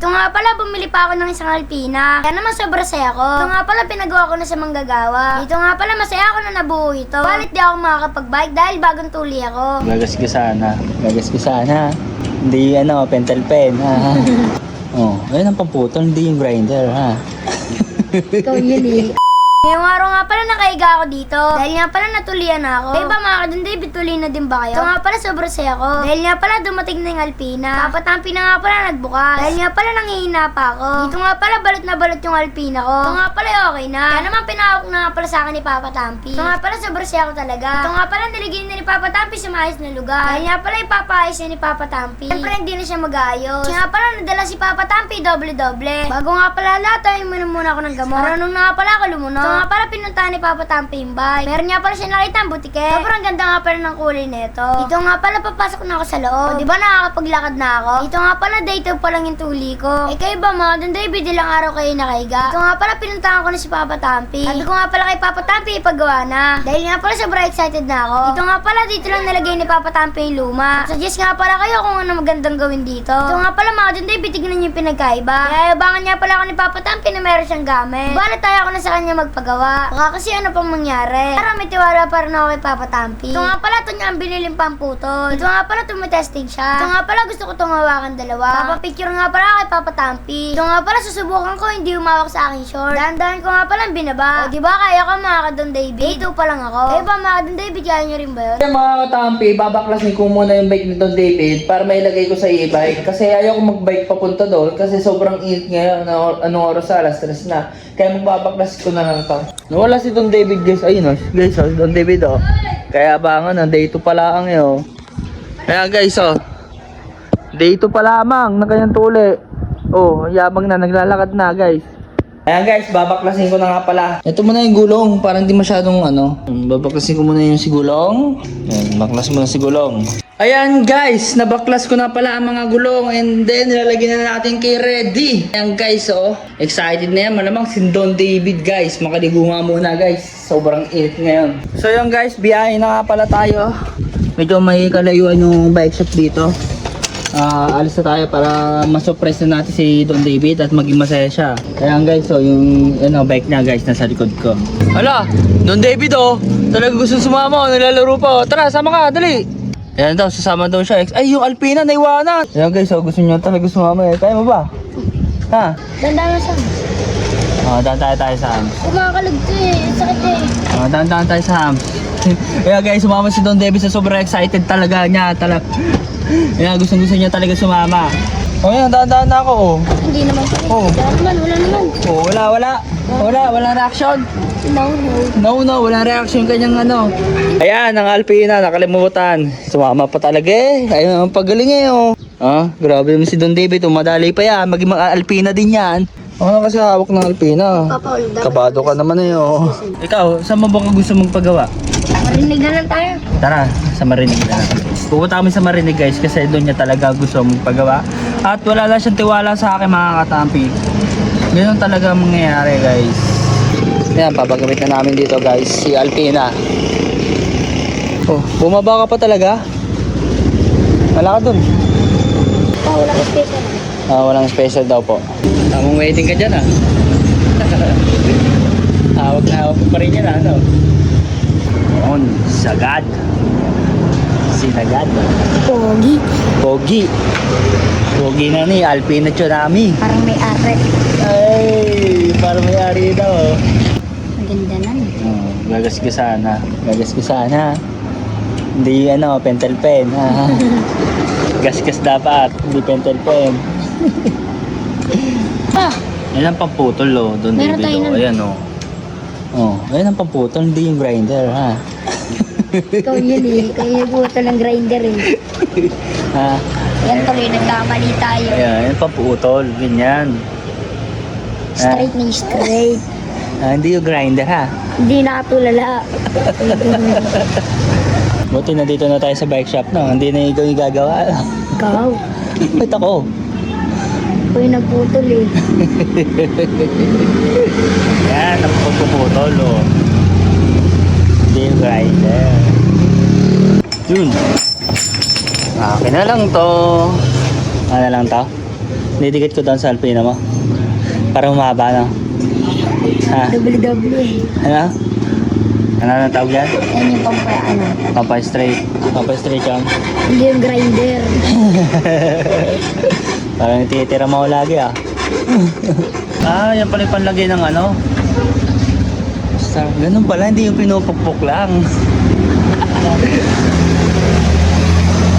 Ito nga pala, bumili pa ako ng isang Alpina. Kaya naman sobra saya ko. Ito nga pala, pinagawa ko na sa manggagawa. Ito nga pala, masaya ako na nabuo ito. Balit di ako makakapag-bike dahil bagong tuli ako. Gagas ka sana. Gagas ka sana. Hindi pentel pen ha. Oh, ayun ang pamputol, hindi yung grinder ha. Ikaw yun eh. Ngayong araw nga pala nakahiga ako dito. Dahil nga pala natulian na ako. Kaya ba mga kadun, David, tuloy na din ba kayo? Ito nga pala sobrang saya ko. Dahil nga pala dumating na yung Alpina. Papatampi na nga pala nagbukas. Dahil nga pala nangihina pa ako. Dito nga pala balot na balot yung Alpina ko. Ito nga pala okay na. Kaya naman pinahawak na nga pala sa akin ni Papa Tampi. Ito nga pala sobrang saya ko talaga. Ito nga pala niligyan na ni Papa Tampi sa maayos na lugar. Dahil nga pala ipapaayos na ni Papa Tampi. Siyempre hindi na siya mag-aayos. Kaya nga pala nadala si Papa Tampi doble-doble. Bago nga pala lahat ay muna ako ng gamot. Marunong na nga pala ako lumunok. Ito nga pala pinuntahan ni Papa Tampi yung bike. Meron nga pala siya nakita ang butike. Sobrang ganda nga pala ng kulay nito. Dito nga pala papasok na ako sa loob. O, diba nakakapaglakad na ako? Dito nga pala day 2 pa lang yung tuli ko. Eh kayo ba mga dun David, ilang araw kayo nakahiga? Dito nga pala pinuntahan ko na si Papa Tampi. Sabi ko nga pala kay Papa Tampi ipagawa na. Dahil nga pala sobrang excited na ako. Dito nga pala dito lang nalagay ni Papa Tampi yung luma. Suggest nga pala kayo kung ano magandang gawin dito. Dito nga pala mga dun David, tignan niyo yung pinagkaiba. Kaya abangan nga pala ako ni Papa Tampi na meron siyang gamit. Bala tayo ako na sa kanya magpagawa. Baka kasi ano pang mangyari. Para may tiwala pa rin ako kay Papa Tampi. Ito nga pala, ito niya ang biniling pamputol. Ito nga pala, tumitesting siya. Ito nga pala, gusto ko itong hawakan dalawa. Papapicture nga pala kay Papa Tampi. Ito nga pala, susubukan ko, hindi umawak sa aking short. Dahan-dahan ko nga pala ang binaba. O diba, kaya ko mga kadon David. Day 2 pa lang ako. Eh ba mga kadon David, kaya nyo rin ba yun? Mga katampi, babaklasin ko muna yung bike ni Don David para mailagay ko sa e-bike. Kasi ayaw ko mag-bike papunta doon kasi sobrang init ngayon. Anong oras, alas 3 na. Kaya magbabaklas ko na lang to. Nawala si Don David guys. Ayun guys Don David Kaya abangan day 2 pa lang Kaya guys day 2 pa lamang na kanyang tuli. Yabang na, naglalakad na guys. Ayan guys, babaklasin ko na nga pala. Ito muna yung gulong, parang di masyadong babaklasin ko muna yung sigulong. Ayan, baklas muna si gulong. Ayan guys, nabaklas ko na pala ang mga gulong and then nilalagyan na natin kay ready. Ayan guys excited na yan, malamang si Don David guys. Makaligo nga muna guys, sobrang init ngayon. So yun guys, biyahe na nga pala tayo. Medyo may kalayuan yung bike shop dito. Alis na tayo para ma-surprise na natin si Don David at maging masaya siya. Ayan guys, yung bike niya guys nasa likod ko. Hala, Don David talaga gusto sumama, nilalaro pa. Tara, sama ka, dali. Ayan daw, sasama daw siya. Ay, yung Alpina naiwanan. Ayan guys, gusto niya talaga sumama. Kaya mo ba? Ha? Dandahan na siya. Dahan tayo sa hams. Kumakalagto sakit Dahan tayo sa hams. Ayan guys, sumama si Don David sa sobrang excited talaga niya. Ayan, gusto niya talaga sumama. Ayan, dahan na ako Hindi naman siya. Wala naman. Wala reaction. No. Wala reaction kanyang Ayan, ang Alpina, nakalimutan. Sumama pa talaga Ayun, ang pagaling grabe naman si Don David, madali pa yan. Maging mga Alpina din yan. Ano kasi hawak ng Alpina? Kabado ka naman Ikaw, saan mo ba gusto magpagawa? Marinig na lang tayo. Tara, sa Marinig na lang. Pupunta kami sa Marinig guys kasi doon niya talaga gusto magpagawa. At wala lang siyang tiwala sa akin mga katampi. Ganun talaga mangyayari guys. Ayan, papagamit na namin dito guys, si Alpina. Bumaba ka pa talaga? Wala ka dun. Walang special. Walang special daw po. Tamang waiting ka dyan hawak na hawak pa rin yan sagad. Sinagad. Pogi na ni Alpina Tsunami. Parang may arret. Ay, parang may ari daw. Maganda na. Gagas ko sana. Hindi pentel pen Gasgas dapat, hindi pentel pen. Yan ang pamputol Don David Ayan ayan ang pamputol, hindi yung grinder Ikaw yun Kaya buto ng grinder Yan tuloy, nagkamali tayo. Ayan, yung pamputol, ganyan. Straight na straight. Hindi yung grinder Hindi nakatulala. Buti na dito na tayo sa bike shop hindi na ikaw yung gagawa. Ikaw? Ba't ako? Ako yung nagputol Yan, ang pagpuputol Hindi yung grinder. Yun. Okay na lang to. Ano lang to? Didikit ko doon sa Alpina mo. Para humaba na. Ha? Double-double. Ano? Ano na tawag yan? Yan yung ano. Papa straight. Papa straight yan. Hindi yung grinder. Parang titira mo lagi ah. Yan pala yung panlagay ng ano. Ganun pala, hindi yung pinupukpok lang.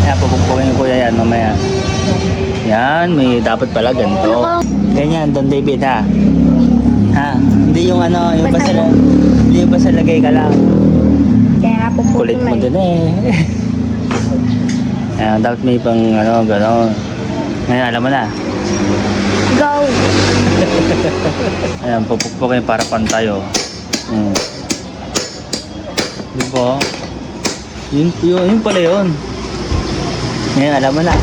Yan, pupukpukin ko yan mamaya. Yan, may dapat pala ganito. Ganyan, Don David ha. Ha, hindi yung ano, yung basta hindi yung basta lagay ka lang. Kaya pupukpok Kulit mo din eh. Ayan, dapat may pang ano, gano'n. Ngayon, alam mo na. Go! Ayan, pupukpukin para pantayo. Diba? Yun pala yun. Ngayon, alam mo na.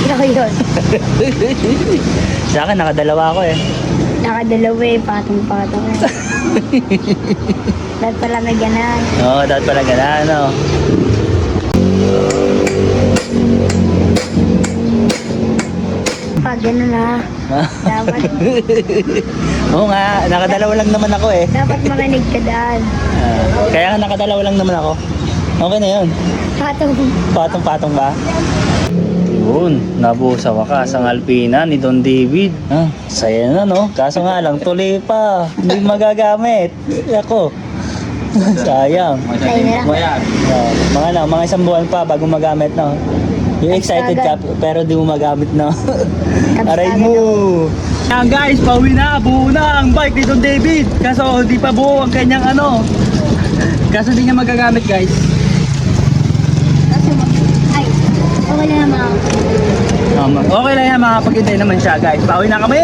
Ito yun. Sa akin, nakadalawa ako eh. Nakadalawa eh, patong-patong eh. Dapat pala may ganan. Oo, dapat pala gano'n, ano. Pag gano'n na, dapat, Oo nga, nakadalawa lang naman ako eh. dapat makinig ka daan. Kaya nga nakadalawa lang naman ako. Okay na yun. Patong. Patong-patong ba? Yun, nabuo sa wakas ang Alpina ni Don David. Saya na no? Kaso nga lang, tuloy pa. Hindi magagamit. Ako. Sayang. Mga isang buwan pa bago magamit no? Yung excited ka pero di mo magamit no? Aray mo! Yan guys, pauwi na, buo na ang bike ni Don David. Kaso di pa buo ang kanyang ano. Kaso di niya magagamit guys. Ay, okay na naman ako. Okay lang yan, makapag-intay naman siya guys. Pauwi na kami!